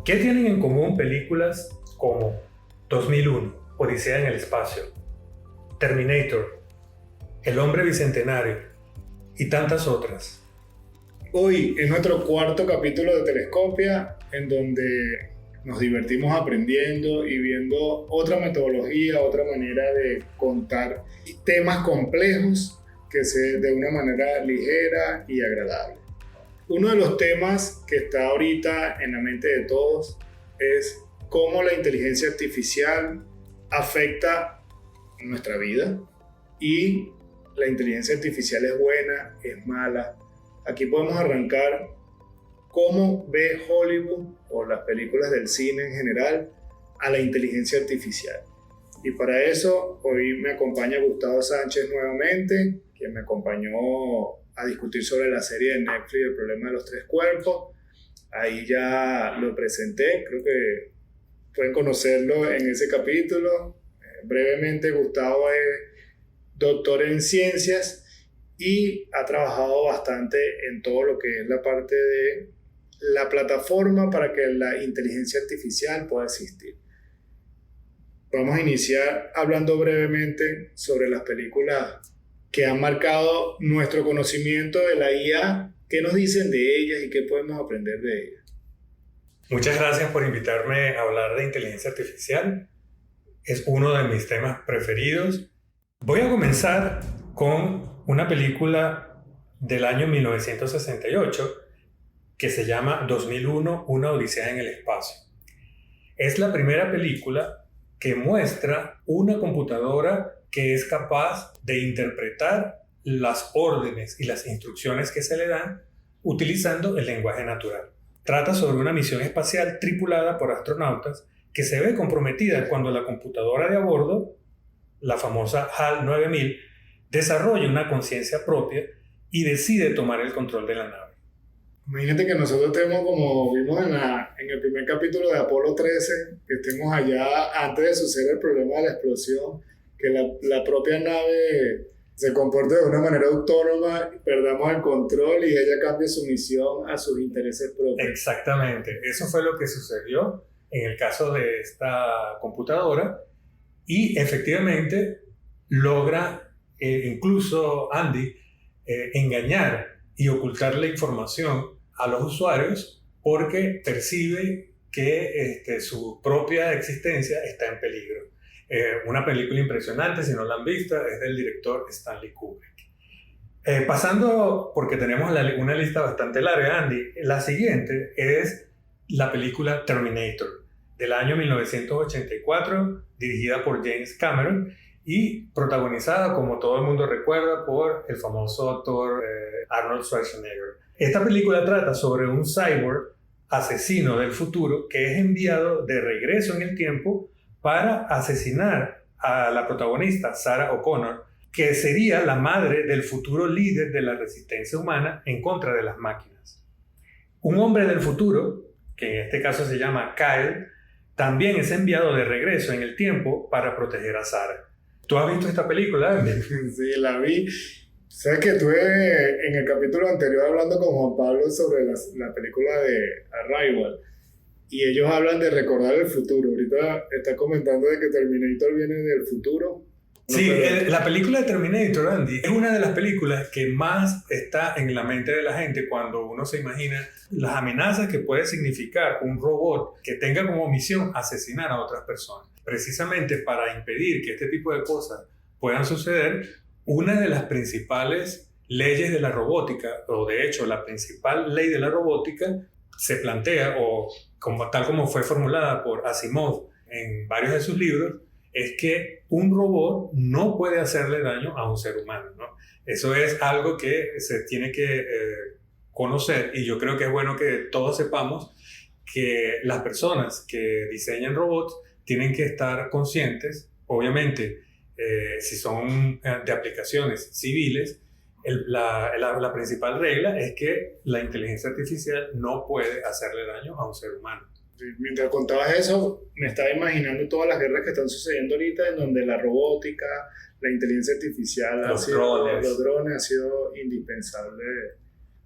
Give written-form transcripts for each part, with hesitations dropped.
¿Qué tienen en común películas como 2001, Odisea en el espacio, Terminator, El hombre bicentenario y tantas otras? Hoy es nuestro cuarto capítulo de Telescopia, en donde nos divertimos aprendiendo y viendo otra metodología, otra manera de contar temas complejos de una manera ligera y agradable. Uno de los temas que está ahorita en la mente de todos es cómo la inteligencia artificial afecta nuestra vida, y la inteligencia artificial es buena, es mala. Aquí podemos arrancar cómo ve Hollywood o las películas del cine en general a la inteligencia artificial. Y para eso hoy me acompaña Gustavo Sánchez nuevamente, quien me acompañó a discutir sobre la serie de Netflix El problema de los tres cuerpos. Ahí ya lo presenté, creo que pueden conocerlo en ese capítulo. Brevemente, Gustavo es doctor en ciencias y ha trabajado bastante en todo lo que es la parte de la plataforma para que la inteligencia artificial pueda existir. Vamos a iniciar hablando brevemente sobre las películas que han marcado nuestro conocimiento de la IA. ¿Qué nos dicen de ellas y qué podemos aprender de ellas? Muchas gracias por invitarme a hablar de inteligencia artificial. Es uno de mis temas preferidos. Voy a comenzar con una película del año 1968 que se llama 2001, Una Odisea en el espacio. Es la primera película que muestra una computadora que es capaz de interpretar las órdenes y las instrucciones que se le dan utilizando el lenguaje natural. Trata sobre una misión espacial tripulada por astronautas que se ve comprometida cuando la computadora de a bordo, la famosa HAL 9000, desarrolla una conciencia propia y decide tomar el control de la nave. Imagínate que nosotros tenemos, como vimos en el primer capítulo de Apolo 13, que estemos allá antes de suceder el problema de la explosión, que la propia nave se comporte de una manera autónoma, perdamos el control y ella cambie su misión a sus intereses propios. Exactamente, eso fue lo que sucedió en el caso de esta computadora, y efectivamente logra incluso Andy engañar y ocultar la información a los usuarios porque percibe que su propia existencia está en peligro. Una película impresionante, si no la han visto, es del director Stanley Kubrick. Pasando, porque tenemos una lista bastante larga, Andy, la siguiente es la película Terminator, del año 1984, dirigida por James Cameron y protagonizada, como todo el mundo recuerda, por el famoso actor Arnold Schwarzenegger. Esta película trata sobre un cyborg asesino del futuro que es enviado de regreso en el tiempo para asesinar a la protagonista, Sarah O'Connor, que sería la madre del futuro líder de la resistencia humana en contra de las máquinas. Un hombre del futuro, que en este caso se llama Kyle, también es enviado de regreso en el tiempo para proteger a Sarah. ¿Tú has visto esta película, Andy? Sí, la vi. Sabes que estuve en el capítulo anterior hablando con Juan Pablo sobre la película de Arrival, y ellos hablan de recordar el futuro. Ahorita está comentando de que Terminator viene del futuro. Sí, la película de Terminator, Andy, es una de las películas que más está en la mente de la gente cuando uno se imagina las amenazas que puede significar un robot que tenga como misión asesinar a otras personas. Precisamente para impedir que este tipo de cosas puedan suceder, una de las principales leyes de la robótica, o de hecho la principal ley de la robótica, se plantea, o tal como fue formulada por Asimov en varios de sus libros, es que un robot no puede hacerle daño a un ser humano, ¿no? Eso es algo que se tiene que conocer, y yo creo que es bueno que todos sepamos que las personas que diseñan robots tienen que estar conscientes, obviamente, si son de aplicaciones civiles, la principal regla es que la inteligencia artificial no puede hacerle daño a un ser humano. Mientras contabas eso, me estaba imaginando todas las guerras que están sucediendo ahorita, en donde la robótica, la inteligencia artificial, los drones han sido indispensables.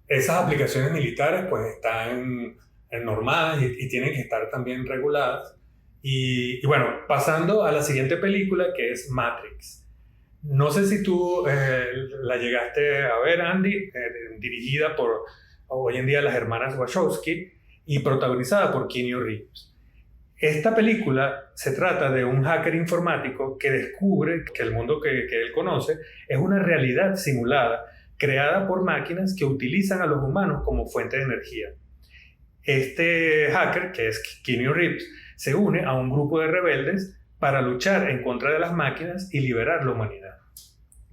Esas aplicaciones militares pues están normadas y tienen que estar también reguladas. Y bueno, pasando a la siguiente película, que es Matrix. No sé si tú la llegaste a ver, Andy, dirigida por hoy en día las hermanas Wachowski y protagonizada por Keanu Reeves. Esta película se trata de un hacker informático que descubre que el mundo que él conoce es una realidad simulada creada por máquinas que utilizan a los humanos como fuente de energía. Este hacker, que es Keanu Reeves, se une a un grupo de rebeldes para luchar en contra de las máquinas y liberar la humanidad.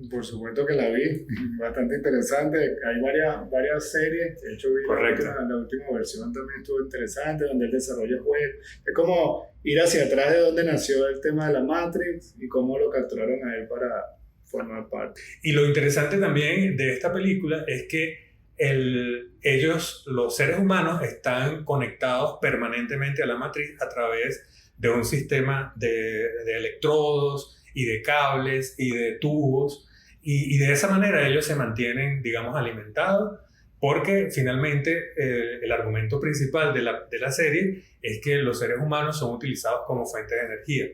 Por supuesto que la vi, bastante interesante. Hay varias series. De hecho, vi la última versión, también estuvo interesante, donde él desarrolla juegos. Es como ir hacia atrás de donde nació el tema de la Matrix y cómo lo capturaron a él para formar parte. Y lo interesante también de esta película es que ellos, los seres humanos, están conectados permanentemente a la Matrix a través de un sistema de electrodos y de cables y de tubos. Y de esa manera ellos se mantienen, digamos, alimentados, porque finalmente el argumento principal de la serie es que los seres humanos son utilizados como fuente de energía.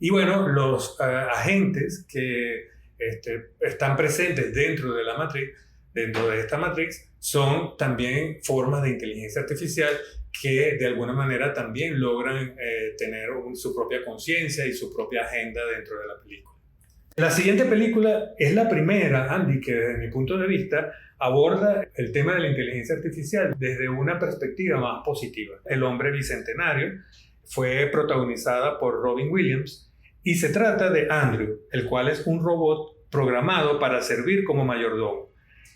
Y bueno, los agentes que están presentes dentro de la Matrix, dentro de esta Matrix, son también formas de inteligencia artificial que de alguna manera también logran tener su propia conciencia y su propia agenda dentro de la película. La siguiente película es la primera, Andy, que desde mi punto de vista aborda el tema de la inteligencia artificial desde una perspectiva más positiva. El hombre bicentenario fue protagonizada por Robin Williams y se trata de Andrew, el cual es un robot programado para servir como mayordomo.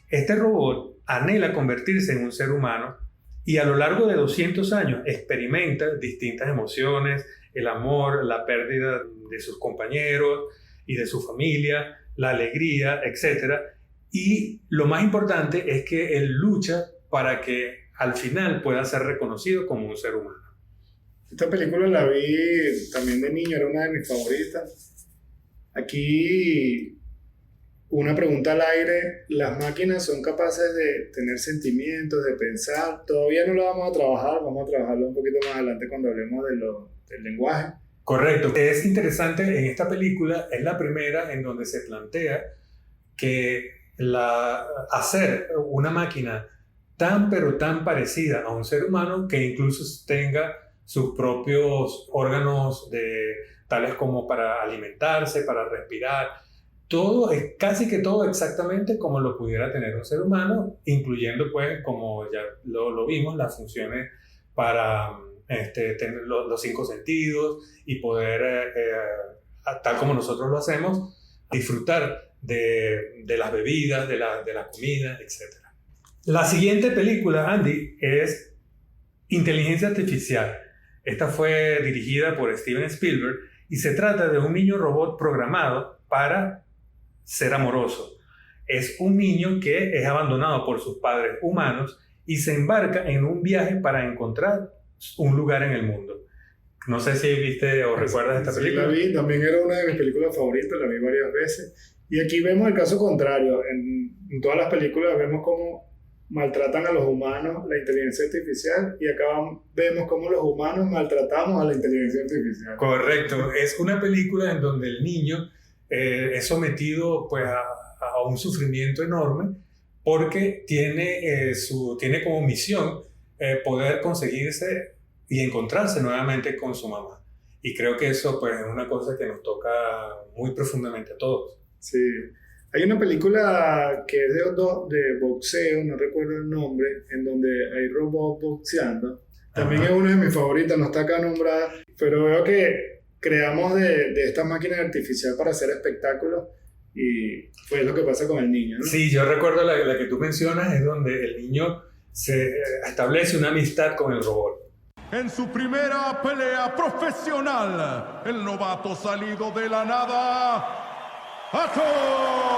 Este robot anhela convertirse en un ser humano y a lo largo de 200 años experimenta distintas emociones, el amor, la pérdida de sus compañeros y de su familia, la alegría, etc. Y lo más importante es que él lucha para que al final pueda ser reconocido como un ser humano. Esta película la vi también de niño, era una de mis favoritas. Aquí, una pregunta al aire: ¿las máquinas son capaces de tener sentimientos, de pensar? Todavía no lo vamos a trabajar, vamos a trabajarlo un poquito más adelante cuando hablemos del lenguaje. Correcto. Es interesante, en esta película es la primera en donde se plantea que hacer una máquina tan pero tan parecida a un ser humano que incluso tenga sus propios órganos tales como para alimentarse, para respirar, todo es casi que todo exactamente como lo pudiera tener un ser humano, incluyendo pues, como ya lo vimos, las funciones para tener los 5 sentidos y poder, tal como nosotros lo hacemos, disfrutar de las bebidas, de la comida, etc. La siguiente película, Andy, es Inteligencia Artificial. Esta fue dirigida por Steven Spielberg y se trata de un niño robot programado para ser amoroso. Es un niño que es abandonado por sus padres humanos y se embarca en un viaje para encontrar un lugar en el mundo. No sé si viste o recuerdas esta película. Sí, la vi, también era una de mis películas favoritas, la vi varias veces. Y aquí vemos el caso contrario. En todas las películas vemos cómo maltratan a los humanos la inteligencia artificial y acá vemos cómo los humanos maltratamos a la inteligencia artificial. Correcto, es una película en donde el niño es sometido pues, a un sufrimiento enorme porque tiene como misión poder conseguirse y encontrarse nuevamente con su mamá. Y creo que eso pues, es una cosa que nos toca muy profundamente a todos. Sí. Hay una película que es de boxeo, no recuerdo el nombre, en donde hay robots boxeando. También es una de mis favoritas, no está acá nombrada, pero veo que creamos de esta máquina artificial para hacer espectáculos y fue lo que pasa con el niño, ¿no? Sí, yo recuerdo la que tú mencionas, es donde el niño se establece una amistad con el robot. En su primera pelea profesional, el novato salido de la nada, Atom.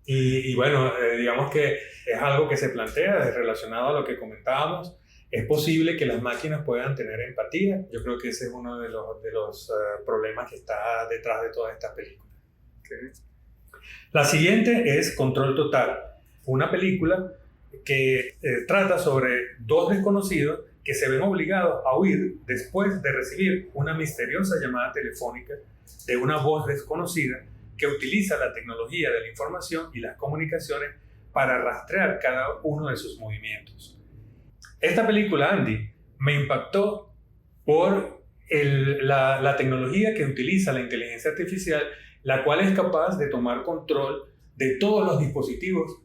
Y bueno, digamos que es algo que se plantea relacionado a lo que comentábamos. ¿Es posible que las máquinas puedan tener empatía? Yo creo que ese es uno de los problemas que está detrás de todas estas películas. Okay. La siguiente es Control Total, una película que trata sobre dos desconocidos que se ven obligados a huir después de recibir una misteriosa llamada telefónica de una voz desconocida que utiliza la tecnología de la información y las comunicaciones para rastrear cada uno de sus movimientos. Esta película, Andy, me impactó por la tecnología que utiliza la inteligencia artificial, la cual es capaz de tomar control de todos los dispositivos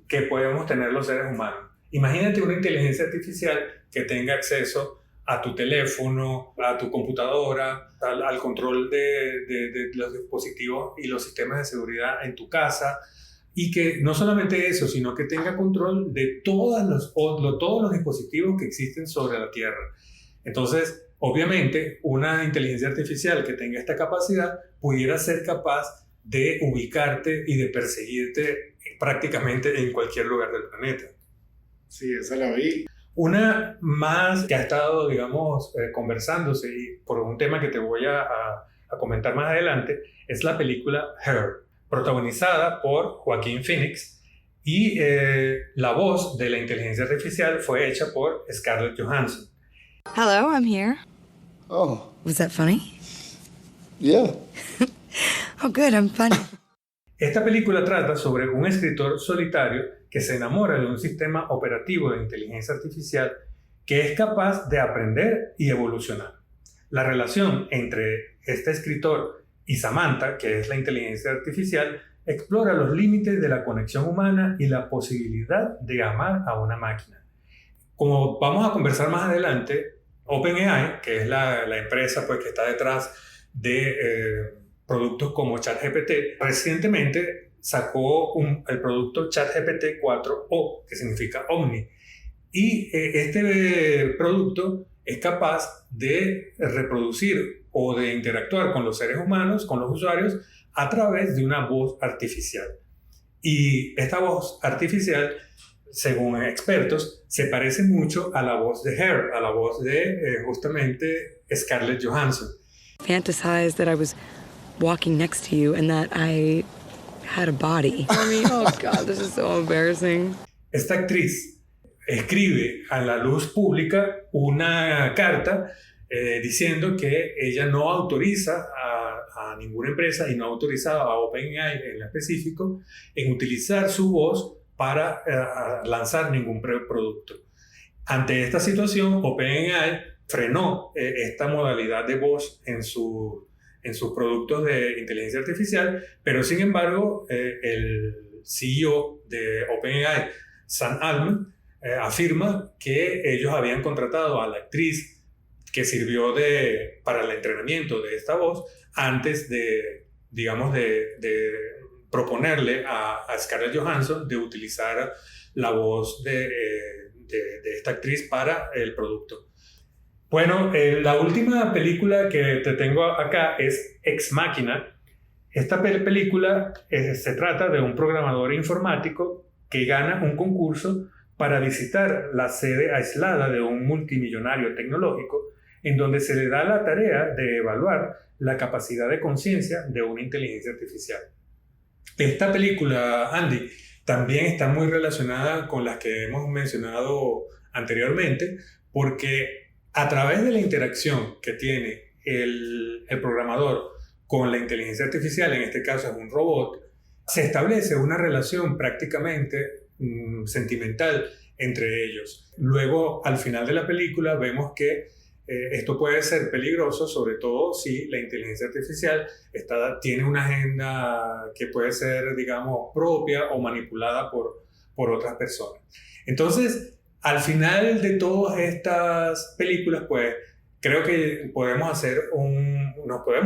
que podemos tener los seres humanos. Imagínate una inteligencia artificial que tenga acceso a tu teléfono, a tu computadora, al control de los dispositivos y los sistemas de seguridad en tu casa, y que no solamente eso, sino que tenga control de todos los dispositivos que existen sobre la Tierra. Entonces, obviamente, una inteligencia artificial que tenga esta capacidad pudiera ser capaz de ubicarte y de perseguirte prácticamente en cualquier lugar del planeta. Sí, esa la vi. Una más que ha estado, digamos, conversándose, y por un tema que te voy a comentar más adelante, es la película Her, protagonizada por Joaquin Phoenix, y la voz de la inteligencia artificial fue hecha por Scarlett Johansson. Hello, I'm here. Oh. Was that funny? Yeah. Oh, good, I'm funny. Esta película trata sobre un escritor solitario que se enamora de un sistema operativo de inteligencia artificial que es capaz de aprender y evolucionar. La relación entre este escritor y Samantha, que es la inteligencia artificial, explora los límites de la conexión humana y la posibilidad de amar a una máquina. Como vamos a conversar más adelante, OpenAI, que es la empresa pues, que está detrás de productos como ChatGPT, recientemente sacó el producto ChatGPT 4o, que significa Omni. Y este producto es capaz de reproducir o de interactuar con los seres humanos, con los usuarios, a través de una voz artificial. Y esta voz artificial, según expertos, se parece mucho a la voz de Her, a la voz de justamente Scarlett Johansson. Fantasized that I was walking next to you and that I had a body. I mean, oh God, this is so embarrassing. Esta actriz escribe a la luz pública una carta diciendo que ella no autoriza a ninguna empresa y no ha autorizado a OpenAI en específico en utilizar su voz para lanzar ningún producto. Ante esta situación, OpenAI frenó esta modalidad de voz en sus productos de inteligencia artificial, pero sin embargo el CEO de OpenAI, Sam Altman, afirma que ellos habían contratado a la actriz que sirvió para el entrenamiento de esta voz antes de proponerle a Scarlett Johansson de utilizar la voz de esta actriz para el producto. Bueno, la última película que te tengo acá es Ex Machina. Esta película se trata de un programador informático que gana un concurso para visitar la sede aislada de un multimillonario tecnológico, en donde se le da la tarea de evaluar la capacidad de conciencia de una inteligencia artificial. Esta película, Andy, también está muy relacionada con las que hemos mencionado anteriormente, porque a través de la interacción que tiene el programador con la inteligencia artificial, en este caso es un robot, se establece una relación prácticamente sentimental entre ellos. Luego, al final de la película, vemos que esto puede ser peligroso, sobre todo si la inteligencia artificial tiene una agenda que puede ser, digamos, propia o manipulada por otras personas. Entonces, al final de todas estas películas, pues, creo que nos podemos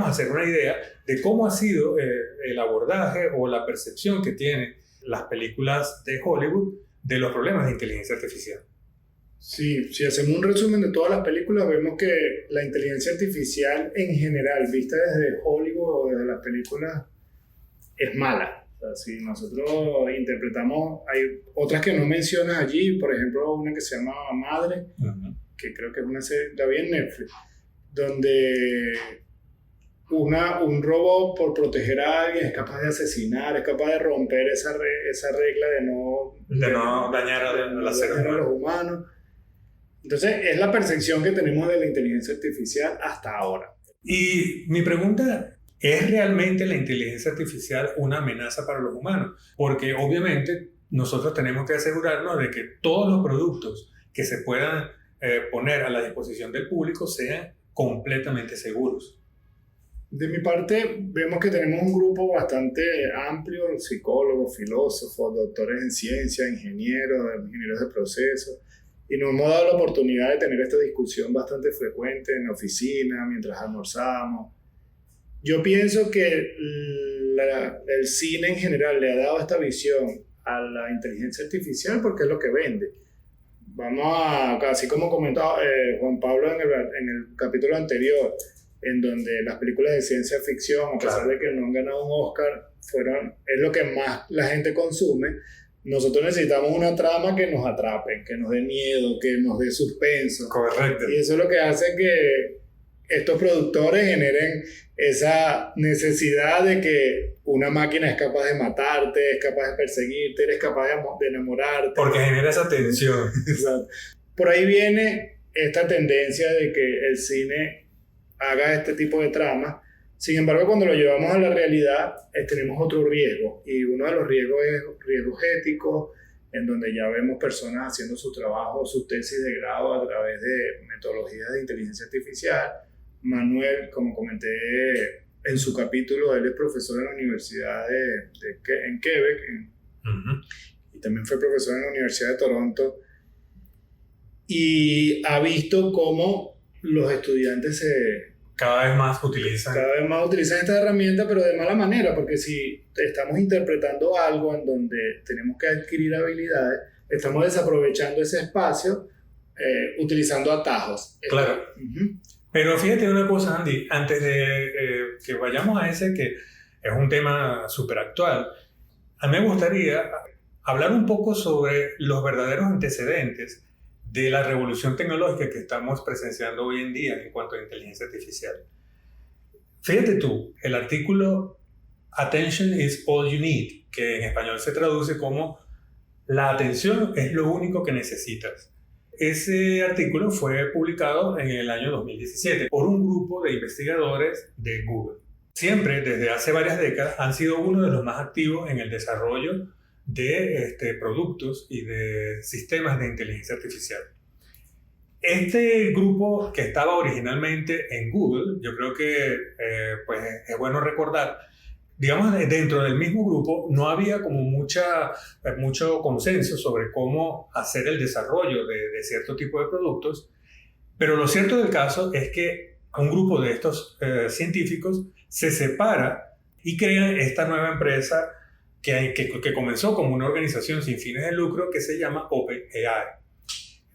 hacer una idea de cómo ha sido el abordaje o la percepción que tienen las películas de Hollywood de los problemas de inteligencia artificial. Sí, si hacemos un resumen de todas las películas, vemos que la inteligencia artificial en general, vista desde Hollywood o desde las películas, es mala. O sea, si nosotros interpretamos, hay otras que no mencionas allí, por ejemplo, una que se llama Madre, que creo que es una serie, la vi en Netflix, donde un robot por proteger a alguien es capaz de asesinar, es capaz de romper esa regla de no dañar a seres los humanos. Entonces, es la percepción que tenemos de la inteligencia artificial hasta ahora. Y mi pregunta, ¿es realmente la inteligencia artificial una amenaza para los humanos? Porque obviamente nosotros tenemos que asegurarnos de que todos los productos que se puedan poner a la disposición del público sean completamente seguros. De mi parte, vemos que tenemos un grupo bastante amplio, psicólogos, filósofos, doctores en ciencia, ingenieros de procesos, y nos hemos dado la oportunidad de tener esta discusión bastante frecuente en la oficina, mientras almorzamos. Yo pienso que el cine en general le ha dado esta visión a la inteligencia artificial porque es lo que vende. Así como comentaba Juan Pablo en el capítulo anterior, en donde las películas de ciencia ficción, a pesar de que no han ganado un Oscar, es lo que más la gente consume. Nosotros necesitamos una trama que nos atrape, que nos dé miedo, que nos dé suspenso. Correcto. Y eso es lo que hace que estos productores generen esa necesidad de que una máquina es capaz de matarte, es capaz de perseguirte, eres capaz de enamorarte. Porque genera esa tensión. Exacto. Por ahí viene esta tendencia de que el cine haga este tipo de tramas. Sin embargo, cuando lo llevamos a la realidad, tenemos otro riesgo. Y uno de los riesgos es riesgos éticos, en donde ya vemos personas haciendo su trabajo, sus tesis de grado a través de metodologías de inteligencia artificial. Manuel, como comenté en su capítulo, él es profesor en la Universidad en Quebec, y también fue profesor en la Universidad de Toronto, y ha visto cómo los estudiantes cada vez más utilizan esta herramienta, pero de mala manera, porque si estamos interpretando algo en donde tenemos que adquirir habilidades, estamos desaprovechando ese espacio utilizando atajos. Claro. Pero fíjate una cosa, Andy, antes de que vayamos a ese, que es un tema súper actual, a mí me gustaría hablar un poco sobre los verdaderos antecedentes de la revolución tecnológica que estamos presenciando hoy en día en cuanto a inteligencia artificial. Fíjate tú, el artículo Attention is all you need, que en español se traduce como la atención es lo único que necesitas. Ese artículo fue publicado en el año 2017 por un grupo de investigadores de Google. Siempre, desde hace varias décadas, han sido uno de los más activos en el desarrollo de productos y de sistemas de inteligencia artificial. Este grupo, que estaba originalmente en Google, yo creo que pues es bueno recordar, digamos, dentro del mismo grupo no había como mucho consenso sobre cómo hacer el desarrollo de cierto tipo de productos, pero lo cierto del caso es que un grupo de estos científicos se separa y crean esta nueva empresa que comenzó como una organización sin fines de lucro que se llama OpenAI.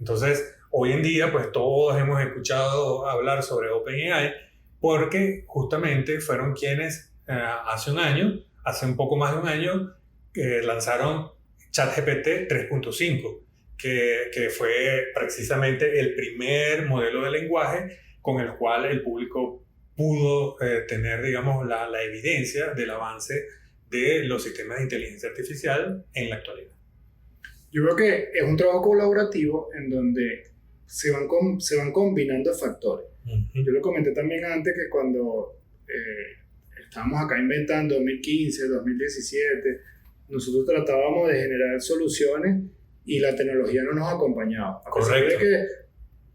Entonces, hoy en día, pues todos hemos escuchado hablar sobre OpenAI porque justamente fueron quienes hace un poco más de un año, lanzaron ChatGPT 3.5, que fue precisamente el primer modelo de lenguaje con el cual el público pudo tener, digamos, la evidencia del avance de los sistemas de inteligencia artificial en la actualidad. Yo creo que es un trabajo colaborativo en donde se van combinando factores. Yo lo comenté también antes que cuando estábamos acá inventando 2015, 2017, nosotros tratábamos de generar soluciones y la tecnología no nos acompañaba. A pesar de que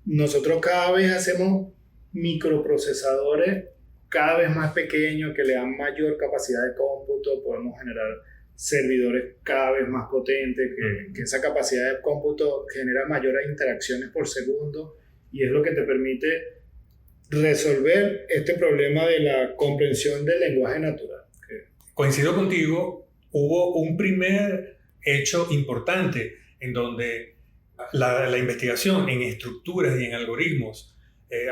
nosotros cada vez hacemos microprocesadores cada vez más pequeños que le dan mayor capacidad de cómputo, podemos generar servidores cada vez más potentes, que esa capacidad de cómputo genera mayores interacciones por segundo y es lo que te permite resolver este problema de la comprensión del lenguaje natural. Coincido contigo, hubo un primer hecho importante en donde la investigación en estructuras y en algoritmos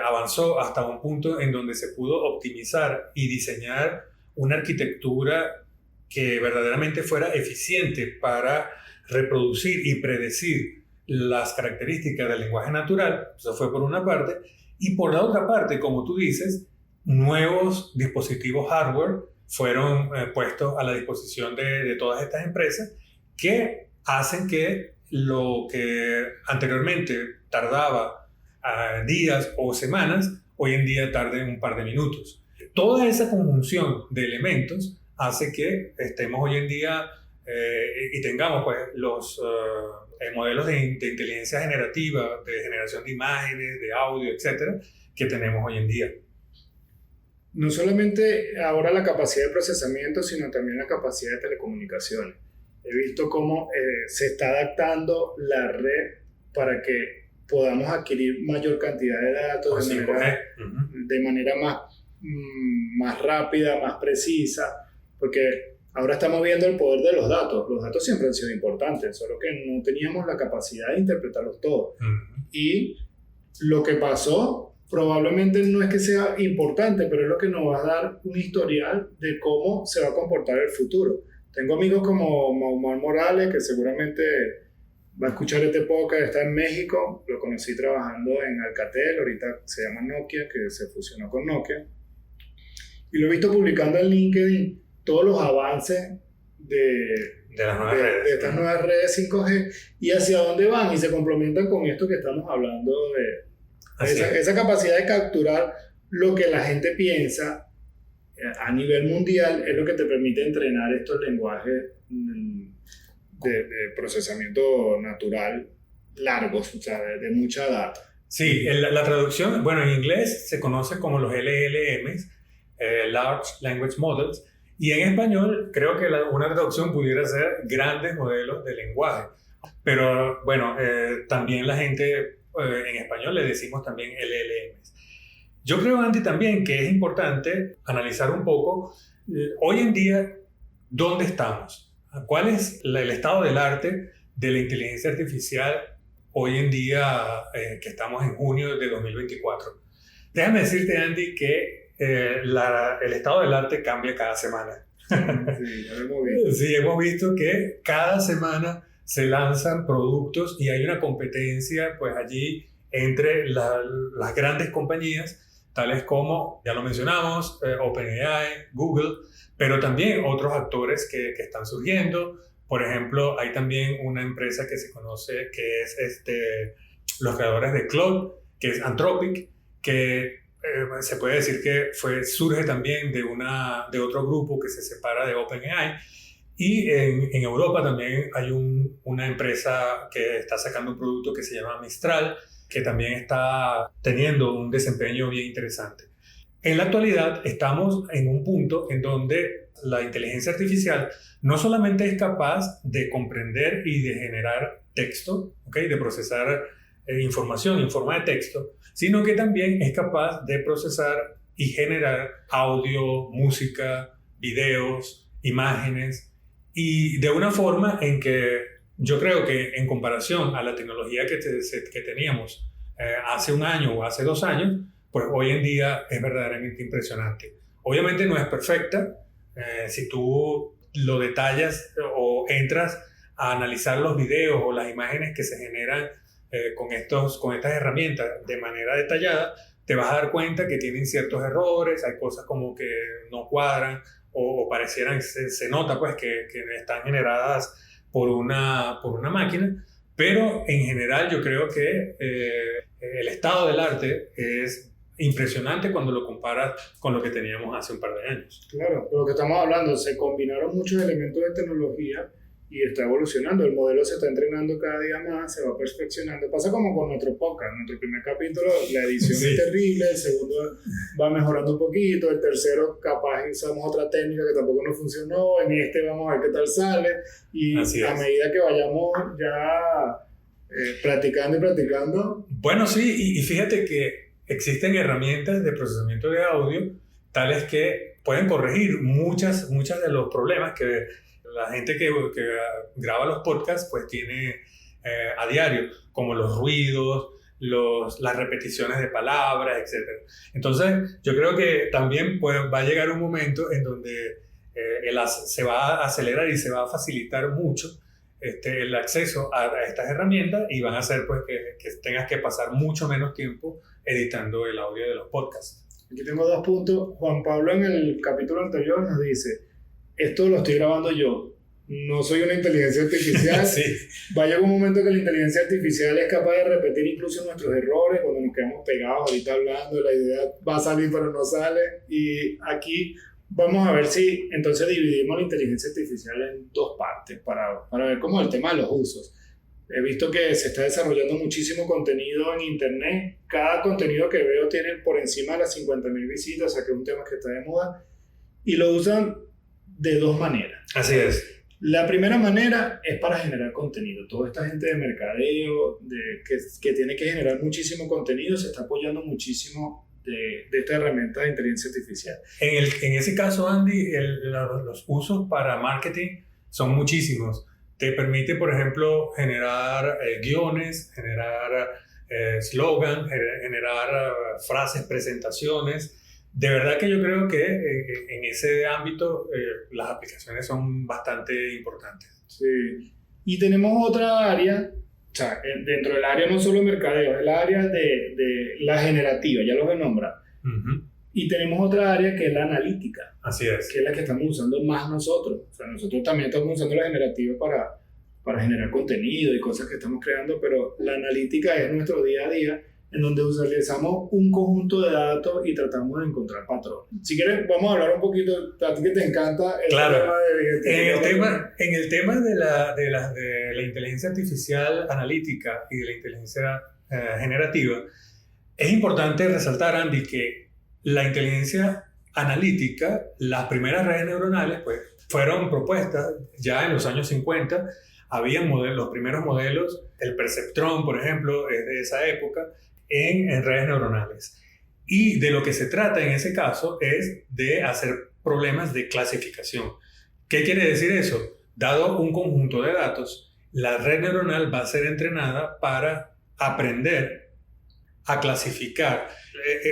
avanzó hasta un punto en donde se pudo optimizar y diseñar una arquitectura que verdaderamente fuera eficiente para reproducir y predecir las características del lenguaje natural. Eso fue por una parte. Y por la otra parte, como tú dices, nuevos dispositivos hardware fueron puestos a la disposición de todas estas empresas que hacen que lo que anteriormente tardaba días o semanas, hoy en día tarde un par de minutos. Toda esa conjunción de elementos hace que estemos hoy en día y tengamos pues, los modelos de inteligencia generativa, de generación de imágenes, de audio, etcétera, que tenemos hoy en día. No solamente ahora la capacidad de procesamiento, sino también la capacidad de telecomunicaciones. He visto cómo se está adaptando la red para que podamos adquirir mayor cantidad de datos de manera más rápida, más precisa, porque ahora estamos viendo el poder de los datos. Los datos siempre han sido importantes, solo que no teníamos la capacidad de interpretarlos todos. Y lo que pasó probablemente no es que sea importante, pero es lo que nos va a dar un historial de cómo se va a comportar el futuro. Tengo amigos como Maumar Morales, que seguramente va a escuchar este podcast, está en México, lo conocí trabajando en Alcatel, ahorita se llama Nokia, que se fusionó con Nokia, y lo he visto publicando en LinkedIn todos los avances de estas nuevas redes 5G y hacia dónde van, y se complementan con esto que estamos hablando de esa capacidad de capturar lo que la gente piensa a nivel mundial, es lo que te permite entrenar estos lenguajes de procesamiento natural largos, o sea, de mucha data. Sí, la traducción, bueno, en inglés se conoce como los LLMs, Large Language Models, y en español creo que una traducción pudiera ser grandes modelos de lenguaje. Pero bueno, también la gente en español le decimos también LLMs. Yo creo, Andy, también que es importante analizar un poco hoy en día dónde estamos. ¿Cuál es el estado del arte de la inteligencia artificial hoy en día que estamos en junio de 2024? Déjame decirte, Andy, que el estado del arte cambia cada semana. Sí, lo hemos visto. Sí, hemos visto que cada semana se lanzan productos y hay una competencia pues allí entre las grandes compañías, tales como, ya lo mencionamos, OpenAI, Google, pero también otros actores que están surgiendo. Por ejemplo, hay también una empresa que se conoce que es los creadores de Claude, que es Anthropic, que se puede decir que surge también de otro grupo que se separa de OpenAI. Y en Europa también hay una empresa que está sacando un producto que se llama Mistral, que también está teniendo un desempeño bien interesante. En la actualidad estamos en un punto en donde la inteligencia artificial no solamente es capaz de comprender y de generar texto, ¿okay? De procesar información en forma de texto, sino que también es capaz de procesar y generar audio, música, videos, imágenes, y de una forma en que yo creo que en comparación a la tecnología que teníamos hace un año o hace 2 años, pues hoy en día es verdaderamente impresionante. Obviamente no es perfecta. Si tú lo detallas o entras a analizar los videos o las imágenes que se generan con estas herramientas de manera detallada, te vas a dar cuenta que tienen ciertos errores, hay cosas como que no cuadran o parecieran, se nota pues que están generadas por una máquina, pero en general yo creo que el estado del arte es impresionante cuando lo comparas con lo que teníamos hace un par de años. Claro, lo que estamos hablando, se combinaron muchos elementos de tecnología y está evolucionando, el modelo se está entrenando cada día más, se va perfeccionando. Pasa como con nuestro podcast, nuestro primer capítulo, la edición Sí. es terrible, el segundo va mejorando un poquito, el tercero capaz usamos otra técnica que tampoco nos funcionó, en este vamos a ver qué tal sale, y a medida que vayamos ya practicando y practicando. Bueno, sí, y fíjate que existen herramientas de procesamiento de audio tales que pueden corregir muchas de los problemas que la gente que graba los podcasts pues tiene a diario, como los ruidos, las repeticiones de palabras, etc. Entonces, yo creo que también va a llegar un momento en donde se va a acelerar y se va a facilitar mucho el acceso a estas herramientas y van a hacer pues que tengas que pasar mucho menos tiempo editando el audio de los podcasts. Aquí tengo 2 puntos. Juan Pablo en el capítulo anterior nos dice, esto lo estoy grabando yo, no soy una inteligencia artificial. Sí. Va a llegar un momento que la inteligencia artificial es capaz de repetir incluso nuestros errores cuando nos quedamos pegados ahorita hablando, la idea va a salir pero no sale. Y aquí vamos a ver si entonces dividimos la inteligencia artificial en 2 partes para ver cómo el tema de los usos. He visto que se está desarrollando muchísimo contenido en internet. Cada contenido que veo tiene por encima de las 50.000 visitas, o sea que es un tema que está de moda. Y lo usan de 2 maneras. Así es. La primera manera es para generar contenido. Toda esta gente de mercadeo que tiene que generar muchísimo contenido se está apoyando muchísimo de esta herramienta de inteligencia artificial. En ese caso, Andy, los usos para marketing son muchísimos. Te permite, por ejemplo, generar guiones, generar slogans, generar frases, presentaciones. De verdad que yo creo que en ese ámbito las aplicaciones son bastante importantes. Sí. Y tenemos otra área, o sea, dentro del área no solo mercadeo, es el área de la generativa, ya lo he nombrado. Uh-huh. Y tenemos otra área que es la analítica. Así es. Que es la que estamos usando más nosotros. O sea, nosotros también estamos usando la generativa para generar contenido y cosas que estamos creando, pero la analítica es nuestro día a día, en donde utilizamos un conjunto de datos y tratamos de encontrar patrones. Si quieres, vamos a hablar un poquito, a ti que te encanta el claro. tema de en el tema de la inteligencia artificial analítica y de la inteligencia generativa, es importante resaltar, Andy, que la inteligencia analítica, las primeras redes neuronales, pues, fueron propuestas ya en los años 50. Habían los primeros modelos, el perceptrón, por ejemplo, es de esa época, en redes neuronales. Y de lo que se trata en ese caso es de hacer problemas de clasificación. ¿Qué quiere decir eso? Dado un conjunto de datos, la red neuronal va a ser entrenada para aprender a clasificar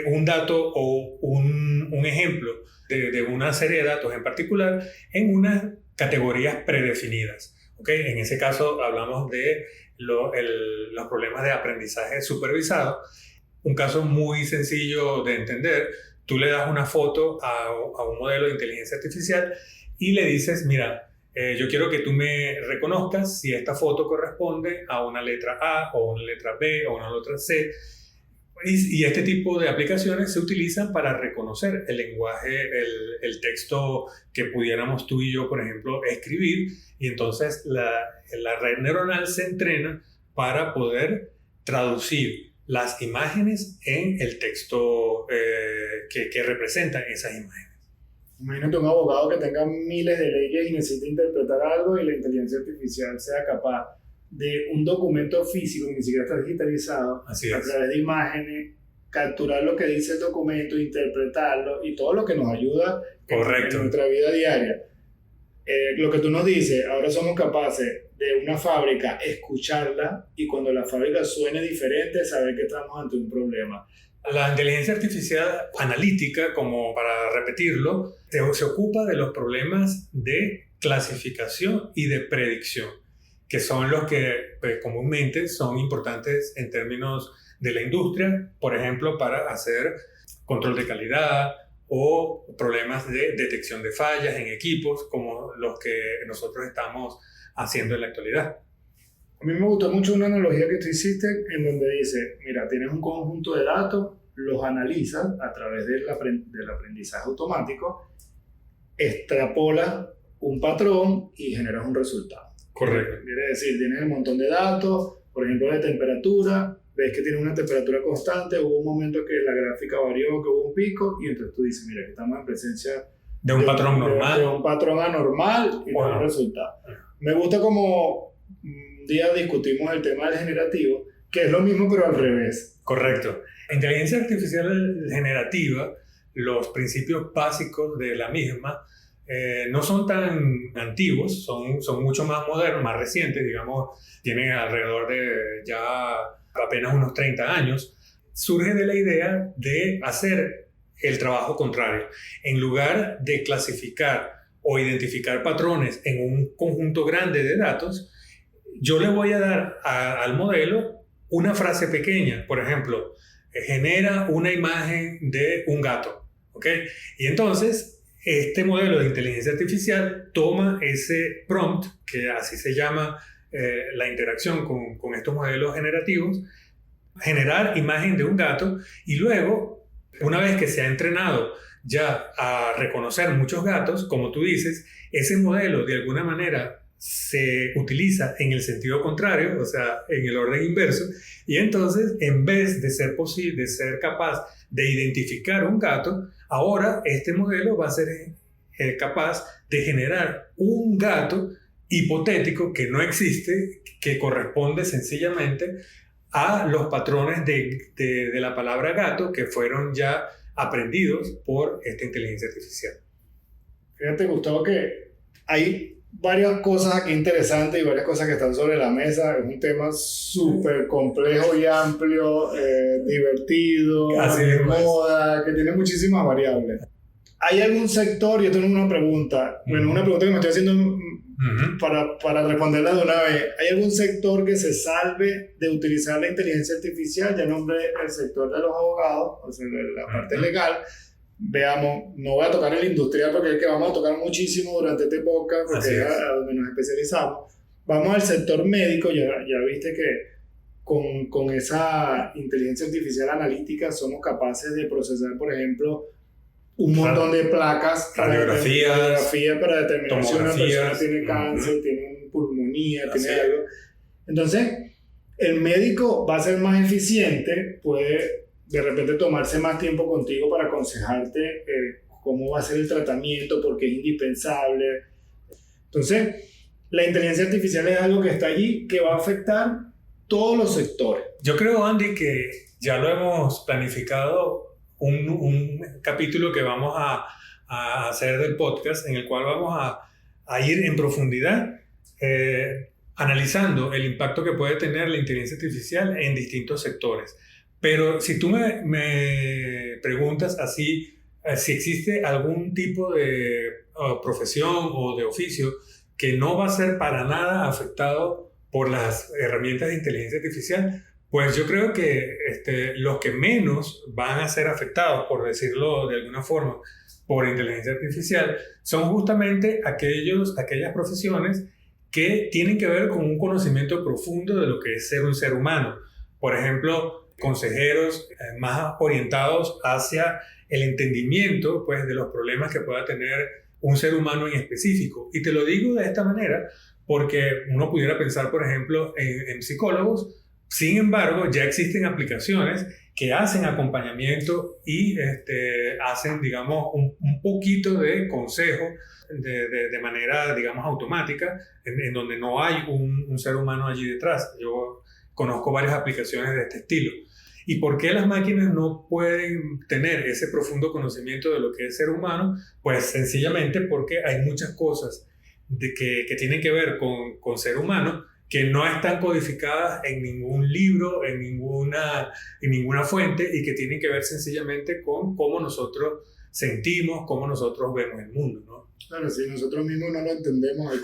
un dato o un ejemplo de una serie de datos en particular en unas categorías predefinidas. ¿Okay? En ese caso hablamos de los problemas de aprendizaje supervisado. Un caso muy sencillo de entender: tú le das una foto a un modelo de inteligencia artificial y le dices, mira, yo quiero que tú me reconozcas si esta foto corresponde a una letra A o una letra B o una letra C. Y este tipo de aplicaciones se utilizan para reconocer el lenguaje, el texto que pudiéramos tú y yo, por ejemplo, escribir. Y entonces la red neuronal se entrena para poder traducir las imágenes en el texto que representan esas imágenes. Imagínate un abogado que tenga miles de leyes y necesita interpretar algo y la inteligencia artificial sea capaz de un documento físico que ni siquiera está digitalizado, a través de imágenes, capturar lo que dice el documento, interpretarlo y todo lo que nos ayuda en nuestra vida diaria. Lo que tú nos dices, ahora somos capaces de una fábrica escucharla y cuando la fábrica suene diferente, saber que estamos ante un problema. La inteligencia artificial analítica, como para repetirlo, se ocupa de los problemas de clasificación y de predicción, que son los que comúnmente son importantes en términos de la industria, por ejemplo, para hacer control de calidad o problemas de detección de fallas en equipos como los que nosotros estamos haciendo en la actualidad. A mí me gustó mucho una analogía que tú hiciste en donde dice, mira, tienes un conjunto de datos, los analizas a través del aprendizaje automático, extrapolas un patrón y generas un resultado. Correcto. Quiere decir, tienes un montón de datos, por ejemplo, de temperatura, ves que tiene una temperatura constante, hubo un momento que la gráfica varió, que hubo un pico, y entonces tú dices, mira, que estamos en presencia de un patrón normal. De un patrón anormal y de un resultado. Me gusta como un día discutimos el tema del generativo, que es lo mismo pero al revés. Correcto. Inteligencia artificial generativa, los principios básicos de la misma no son tan antiguos, son mucho más modernos, más recientes, digamos, tienen alrededor de ya apenas unos 30 años. Surge de la idea de hacer el trabajo contrario. En lugar de clasificar o identificar patrones en un conjunto grande de datos, yo le voy a dar al modelo una frase pequeña. Por ejemplo, genera una imagen de un gato, ¿ok? Y entonces este modelo de inteligencia artificial toma ese prompt, que así se llama la interacción con estos modelos generativos, generar imagen de un gato, y luego, una vez que se ha entrenado ya a reconocer muchos gatos, como tú dices, ese modelo de alguna manera se utiliza en el sentido contrario, o sea, en el orden inverso, y entonces, en vez de ser posible, de ser capaz de identificar un gato, ahora este modelo va a ser capaz de generar un gato hipotético que no existe, que corresponde sencillamente a los patrones de la palabra gato que fueron ya aprendidos por esta inteligencia artificial. Fíjate, Gustavo, que hay varias cosas aquí interesantes y varias cosas que están sobre la mesa. Es un tema súper complejo y amplio, divertido, de moda, que tiene muchísimas variables. ¿Hay algún sector, y esto no es una pregunta, bueno, una pregunta que me estoy haciendo para responderla de una vez, ¿hay algún sector que se salve de utilizar la inteligencia artificial? Ya nombré el sector de los abogados, o sea, la parte legal. Veamos, no voy a tocar el industrial porque es que vamos a tocar muchísimo durante este podcast, porque es a donde nos especializamos. Vamos al sector médico. Ya viste que con esa inteligencia artificial analítica somos capaces de procesar, por ejemplo, un montón de placas, radiografía para determinar si una persona tiene cáncer, tiene pulmonía, tiene algo. Entonces, el médico va a ser más eficiente, puede de repente tomarse más tiempo contigo para aconsejarte cómo va a ser el tratamiento, porque es indispensable. Entonces, la inteligencia artificial es algo que está allí, que va a afectar todos los sectores. Yo creo, Andy, que ya lo hemos planificado un capítulo que vamos a hacer del podcast, en el cual vamos a ir en profundidad analizando el impacto que puede tener la inteligencia artificial en distintos sectores. Pero si tú me preguntas así, si existe algún tipo de profesión o de oficio que no va a ser para nada afectado por las herramientas de inteligencia artificial, pues yo creo que los que menos van a ser afectados, por decirlo de alguna forma, por inteligencia artificial, son justamente aquellas profesiones que tienen que ver con un conocimiento profundo de lo que es ser un ser humano. Por ejemplo, consejeros más orientados hacia el entendimiento, pues, de los problemas que pueda tener un ser humano en específico. Y te lo digo de esta manera porque uno pudiera pensar, por ejemplo, en psicólogos. Sin embargo, ya existen aplicaciones que hacen acompañamiento y hacen, digamos, un poquito de consejo de manera, digamos, automática, en donde no hay un ser humano allí detrás. Yo conozco varias aplicaciones de este estilo. ¿Y por qué las máquinas no pueden tener ese profundo conocimiento de lo que es ser humano? Pues sencillamente porque hay muchas cosas que tienen que ver con ser humano que no están codificadas en ningún libro, en ninguna fuente, y que tienen que ver sencillamente con cómo nosotros sentimos, cómo nosotros vemos el mundo, ¿no? Claro, si nosotros mismos no lo entendemos, hay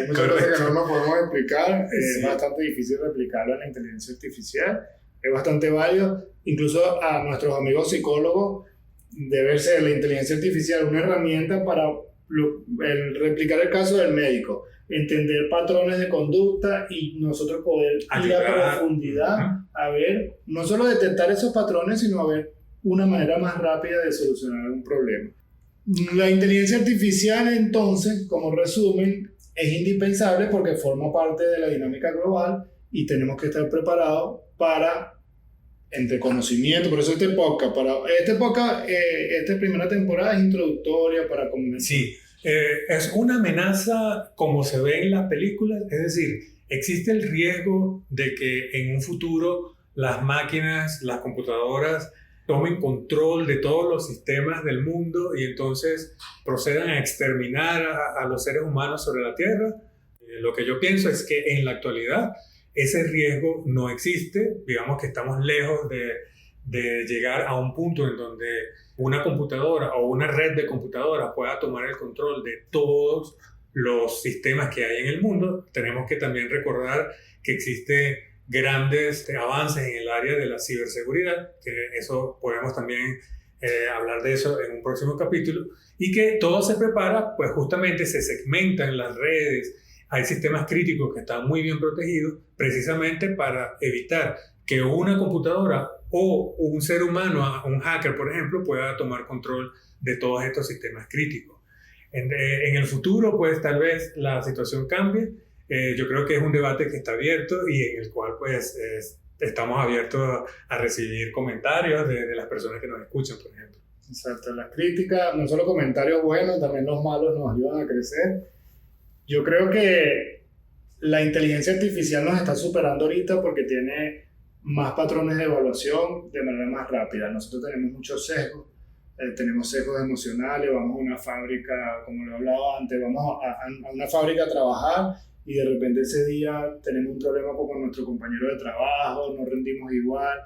muchas cosas que no nos podemos explicar. Es bastante difícil replicarlo en la inteligencia artificial. Es bastante válido, incluso a nuestros amigos psicólogos, debe ser la inteligencia artificial una herramienta para replicar el caso del médico, entender patrones de conducta y nosotros poder ir a profundidad a ver, no solo detectar esos patrones, sino a ver una manera más rápida de solucionar un problema. La inteligencia artificial, entonces, como resumen, es indispensable porque forma parte de la dinámica global y tenemos que estar preparados para, entre conocimiento, por eso esta primera temporada es introductoria para comenzar. Sí, es una amenaza como se ve en las películas, es decir, existe el riesgo de que en un futuro las máquinas, las computadoras tomen control de todos los sistemas del mundo y entonces procedan a exterminar a los seres humanos sobre la Tierra. Lo que yo pienso es que en la actualidad ese riesgo no existe. Digamos que estamos lejos de llegar a un punto en donde una computadora o una red de computadoras pueda tomar el control de todos los sistemas que hay en el mundo. Tenemos que también recordar que existe grandes avances en el área de la ciberseguridad, que eso podemos también hablar de eso en un próximo capítulo, y que todo se prepara, pues justamente se segmentan las redes, hay sistemas críticos que están muy bien protegidos, precisamente para evitar que una computadora o un ser humano, un hacker, por ejemplo, pueda tomar control de todos estos sistemas críticos. En el futuro, pues tal vez la situación cambie. Yo creo que es un debate que está abierto y en el cual pues estamos abiertos a recibir comentarios de las personas que nos escuchan, por ejemplo. Exacto, las críticas, no solo comentarios buenos, también los malos nos ayudan a crecer. Yo creo que la inteligencia artificial nos está superando ahorita porque tiene más patrones de evaluación de manera más rápida. Nosotros tenemos muchos sesgos, tenemos sesgos emocionales, vamos a una fábrica, como lo he hablado antes, vamos a una fábrica a trabajar y de repente ese día tenemos un problema con nuestro compañero de trabajo, no rendimos igual.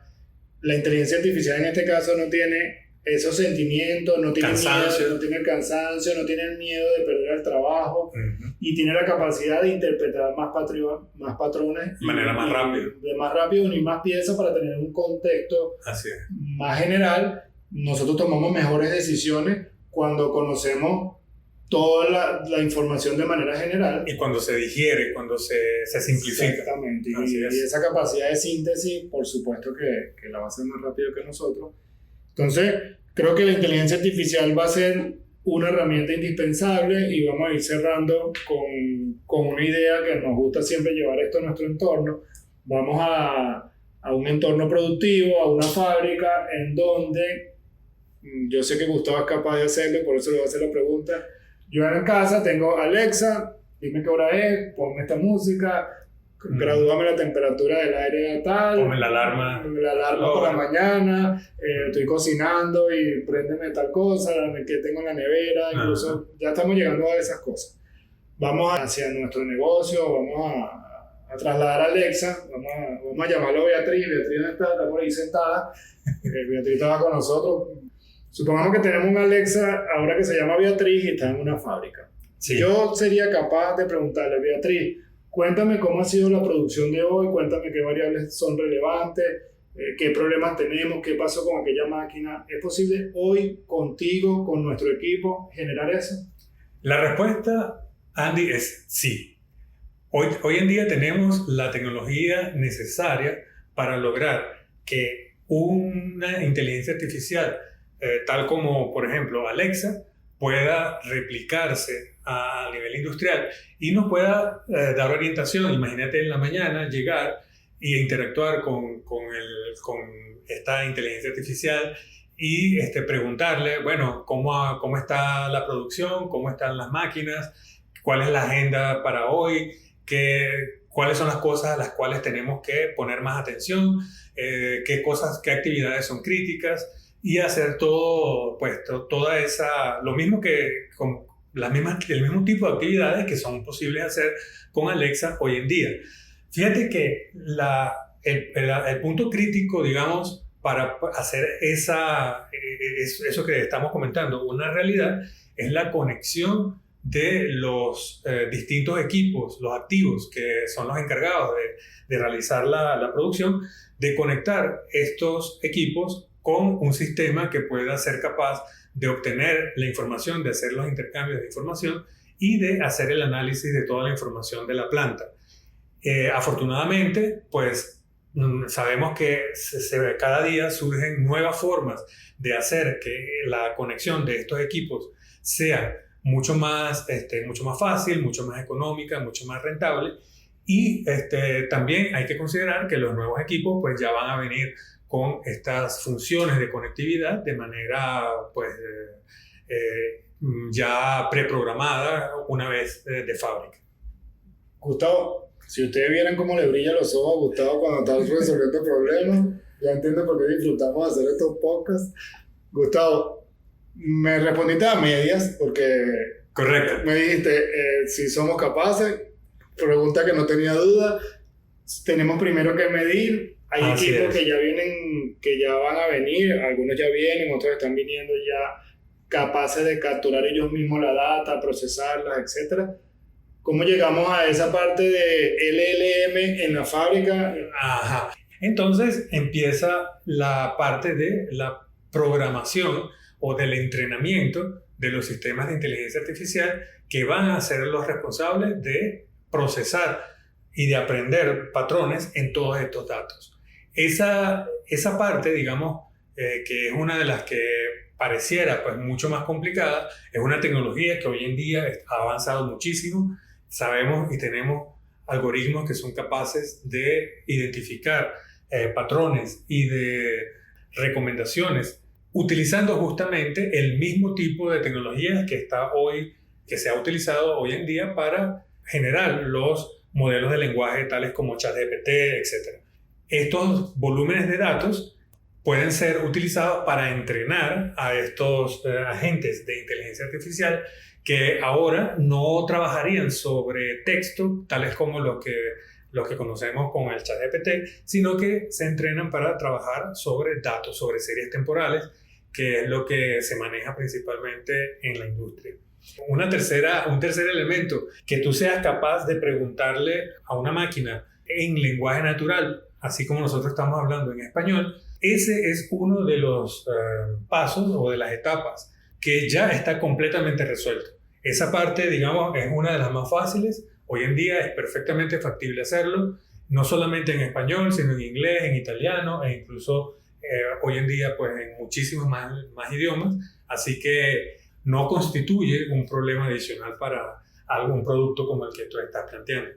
La inteligencia artificial en este caso no tiene esos sentimientos, no tiene miedo, no tiene cansancio, no tiene el miedo de perder el trabajo y tiene la capacidad de interpretar más patrones de manera más rápida. De más rápido ni más piezas para tener un contexto más general. Nosotros tomamos mejores decisiones cuando conocemos toda la información de manera general. Y cuando se digiere, cuando se simplifica. Exactamente. Y esa capacidad de síntesis, por supuesto que la va a hacer más rápido que nosotros. Entonces, creo que la inteligencia artificial va a ser una herramienta indispensable y vamos a ir cerrando con una idea que nos gusta siempre llevar esto a nuestro entorno. Vamos a un entorno productivo, a una fábrica en donde yo sé que Gustavo es capaz de hacerlo, por eso le voy a hacer la pregunta. Yo en casa tengo Alexa, dime qué hora es, ponme esta música, gradúame la temperatura del aire a tal, ponme la alarma por la mañana, estoy cocinando y préndeme tal cosa, que tengo en la nevera, incluso ya estamos llegando a esas cosas. Vamos hacia nuestro negocio, vamos a trasladar a Alexa, vamos a llamarlo a Beatriz no está por ahí sentada, Beatriz estaba con nosotros. Supongamos que tenemos un Alexa ahora que se llama Beatriz y está en una fábrica. Sí. Yo sería capaz de preguntarle, Beatriz, cuéntame cómo ha sido la producción de hoy, cuéntame qué variables son relevantes, qué problemas tenemos, qué pasó con aquella máquina. ¿Es posible hoy contigo, con nuestro equipo, generar eso? La respuesta, Andy, es sí. Hoy en día tenemos la tecnología necesaria para lograr que una inteligencia artificial tal como, por ejemplo, Alexa, pueda replicarse a nivel industrial y nos pueda dar orientación. Imagínate en la mañana llegar e interactuar con esta inteligencia artificial y preguntarle, bueno, ¿cómo está la producción? ¿Cómo están las máquinas? ¿Cuál es la agenda para hoy? ¿Cuáles son las cosas a las cuales tenemos que poner más atención? ¿Qué actividades son críticas? Y hacer todo, pues, toda esa, lo mismo que con el mismo tipo de actividades que son posibles hacer con Alexa hoy en día. Fíjate que el punto crítico, digamos, para hacer eso que estamos comentando una realidad, es la conexión de los distintos equipos, los activos, que son los encargados de realizar la producción, de conectar estos equipos con un sistema que pueda ser capaz de obtener la información, de hacer los intercambios de información y de hacer el análisis de toda la información de la planta. Afortunadamente, pues sabemos que cada día surgen nuevas formas de hacer que la conexión de estos equipos sea mucho más fácil, mucho más económica, mucho más rentable. Y también hay que considerar que los nuevos equipos pues ya van a venir con estas funciones de conectividad de manera pues ya preprogramada una vez de fábrica. Gustavo, si ustedes vieran cómo le brillan los ojos a Gustavo cuando está resolviendo problemas, ya entienden por qué disfrutamos hacer estos podcasts. Gustavo, me respondiste a medias porque correcto. Me dijiste si somos capaces, pregunta que no tenía duda. Tenemos primero que medir. Hay equipos que ya van a venir, algunos ya vienen, otros están viniendo ya capaces de capturar ellos mismos la data, procesarla, etc. ¿Cómo llegamos a esa parte de LLM en la fábrica? Ajá. Entonces empieza la parte de la programación o del entrenamiento de los sistemas de inteligencia artificial que van a ser los responsables de procesar y de aprender patrones en todos estos datos. Esa parte, digamos, que es una de las que pareciera pues mucho más complicada, es una tecnología que hoy en día ha avanzado muchísimo. Sabemos y tenemos algoritmos que son capaces de identificar patrones y de recomendaciones utilizando justamente el mismo tipo de tecnología que se ha utilizado hoy en día para generar los modelos de lenguaje tales como ChatGPT, etc. Estos volúmenes de datos pueden ser utilizados para entrenar a estos agentes de inteligencia artificial que ahora no trabajarían sobre texto, tales como los que conocemos con el ChatGPT, sino que se entrenan para trabajar sobre datos, sobre series temporales, que es lo que se maneja principalmente en la industria. Un tercer elemento, que tú seas capaz de preguntarle a una máquina en lenguaje natural, así como nosotros estamos hablando en español, ese es uno de los pasos o de las etapas que ya está completamente resuelto. Esa parte, digamos, es una de las más fáciles. Hoy en día es perfectamente factible hacerlo, no solamente en español, sino en inglés, en italiano e incluso hoy en día pues en muchísimos más idiomas. Así que no constituye un problema adicional para algún producto como el que tú estás planteando.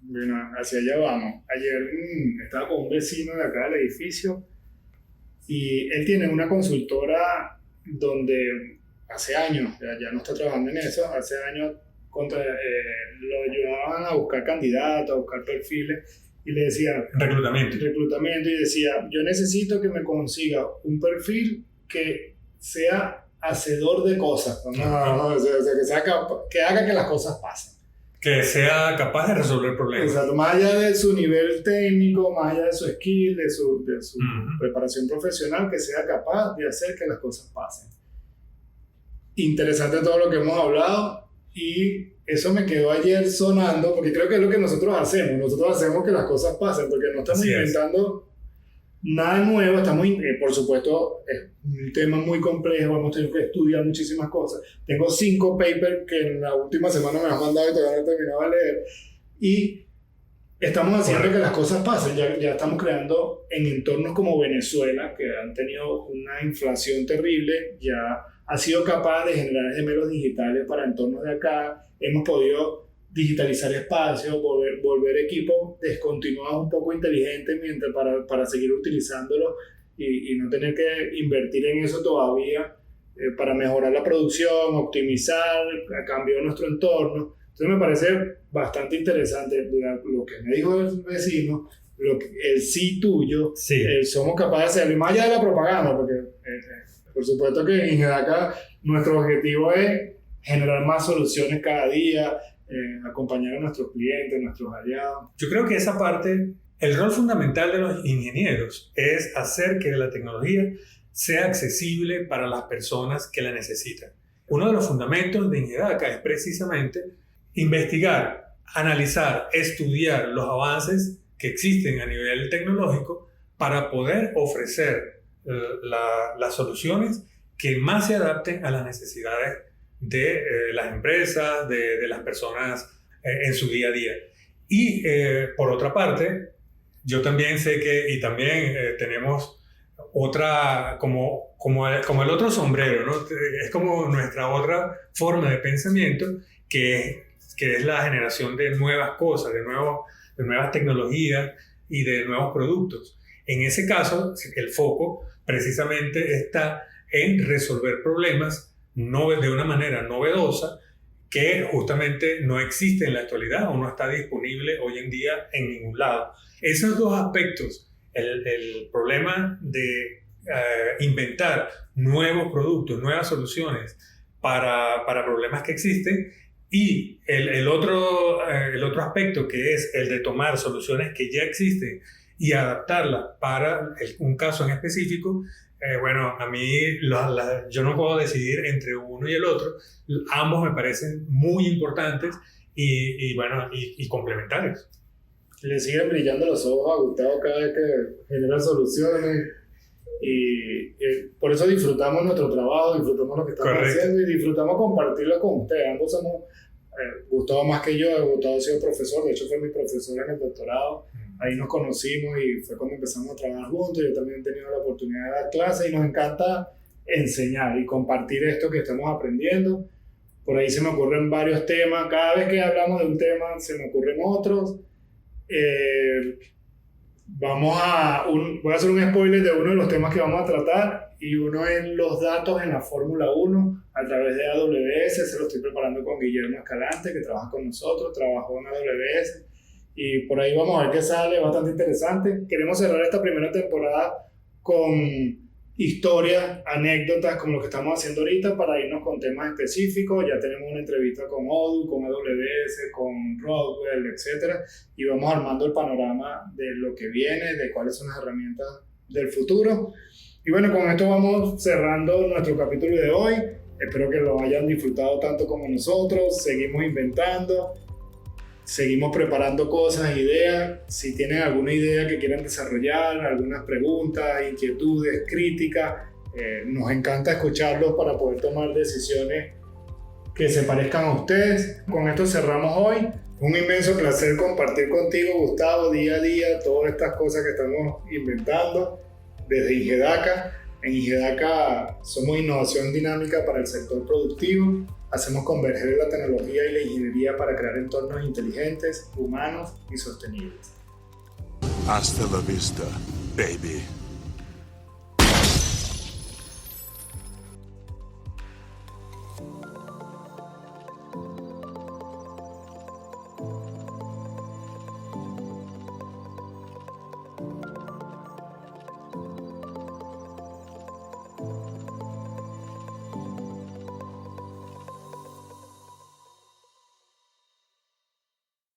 Bueno, hacia allá vamos. Ayer estaba con un vecino de acá del edificio y él tiene una consultora donde hace años, ya no está trabajando en eso, hace años lo ayudaban a buscar candidatos, a buscar perfiles y le decía reclutamiento y decía, yo necesito que me consiga un perfil que sea hacedor de cosas, o sea, que haga que las cosas pasen. Que sea capaz de resolver problemas. Exacto, más allá de su nivel técnico, más allá de su skill, de su preparación profesional, que sea capaz de hacer que las cosas pasen. Interesante todo lo que hemos hablado y eso me quedó ayer sonando porque creo que es lo que nosotros hacemos que las cosas pasen porque no estamos inventando nada nuevo, por supuesto es un tema muy complejo, hemos tenido que estudiar muchísimas cosas. Tengo 5 papers que en la última semana me han mandado y todavía no he terminado de leer y estamos haciendo que las cosas pasen. Ya estamos creando en entornos como Venezuela, que han tenido una inflación terrible, ya ha sido capaz de generar gemelos digitales para entornos de acá. Hemos podido digitalizar espacios, volver equipos descontinuados un poco inteligentes para seguir utilizándolo y no tener que invertir en eso todavía para mejorar la producción, optimizar a cambio de nuestro entorno. Entonces me parece bastante interesante lo que me dijo el vecino, el sí tuyo, sí. Somos capaces de hacerlo, y más allá de la propaganda, porque por supuesto que en Ingedaka nuestro objetivo es generar más soluciones cada día, acompañar a nuestros clientes, nuestros aliados. Yo creo que esa parte, el rol fundamental de los ingenieros es hacer que la tecnología sea accesible para las personas que la necesitan. Uno de los fundamentos de Ingedaka es precisamente investigar, analizar, estudiar los avances que existen a nivel tecnológico para poder ofrecer las soluciones que más se adapten a las necesidades de las empresas, de las personas en su día a día. Y por otra parte, yo también sé que, y también tenemos otra, como el otro sombrero, ¿no? Es como nuestra otra forma de pensamiento, que es la generación de nuevas cosas, de nuevas tecnologías y de nuevos productos. En ese caso, el foco precisamente está en resolver problemas de una manera novedosa que justamente no existe en la actualidad o no está disponible hoy en día en ningún lado. Esos dos aspectos, el problema de inventar nuevos productos, nuevas soluciones para problemas que existen, y el otro aspecto, que es el de tomar soluciones que ya existen y adaptarlas para un caso en específico. Bueno, a mí yo no puedo decidir entre uno y el otro. Ambos me parecen muy importantes y bueno, y complementarios. Le siguen brillando los ojos a Gustavo cada vez que genera soluciones. Y por eso disfrutamos nuestro trabajo, disfrutamos lo que estamos haciendo y disfrutamos compartirlo con ustedes. Ambos somos, Gustavo más que yo, Gustavo ha sido profesor, de hecho fue mi profesor en el doctorado. Ahí nos conocimos y fue cuando empezamos a trabajar juntos. Yo también he tenido la oportunidad de dar clases y nos encanta enseñar y compartir esto que estamos aprendiendo. Por ahí se me ocurren varios temas. Cada vez que hablamos de un tema se me ocurren otros. Voy a hacer un spoiler de uno de los temas que vamos a tratar, y uno es los datos en la Fórmula 1 a través de AWS. Se lo estoy preparando con Guillermo Escalante, que trabaja con nosotros, trabajó en AWS, y por ahí vamos a ver qué sale, bastante interesante. Queremos cerrar esta primera temporada con historias, anécdotas como lo que estamos haciendo ahorita, para irnos con temas específicos. Ya tenemos una entrevista con Odoo, con AWS, con Rockwell, etc. Y vamos armando el panorama de lo que viene, de cuáles son las herramientas del futuro. Y bueno, con esto vamos cerrando nuestro capítulo de hoy. Espero que lo hayan disfrutado tanto como nosotros. Seguimos inventando, seguimos preparando cosas, ideas. Si tienen alguna idea que quieran desarrollar, algunas preguntas, inquietudes, críticas, nos encanta escucharlos para poder tomar decisiones que se parezcan a ustedes. Con esto cerramos hoy. Un inmenso placer compartir contigo, Gustavo, día a día todas estas cosas que estamos inventando desde Ingedaka. En Ingedaka somos innovación dinámica para el sector productivo. Hacemos converger la tecnología y la ingeniería para crear entornos inteligentes, humanos y sostenibles. Hasta la vista, baby.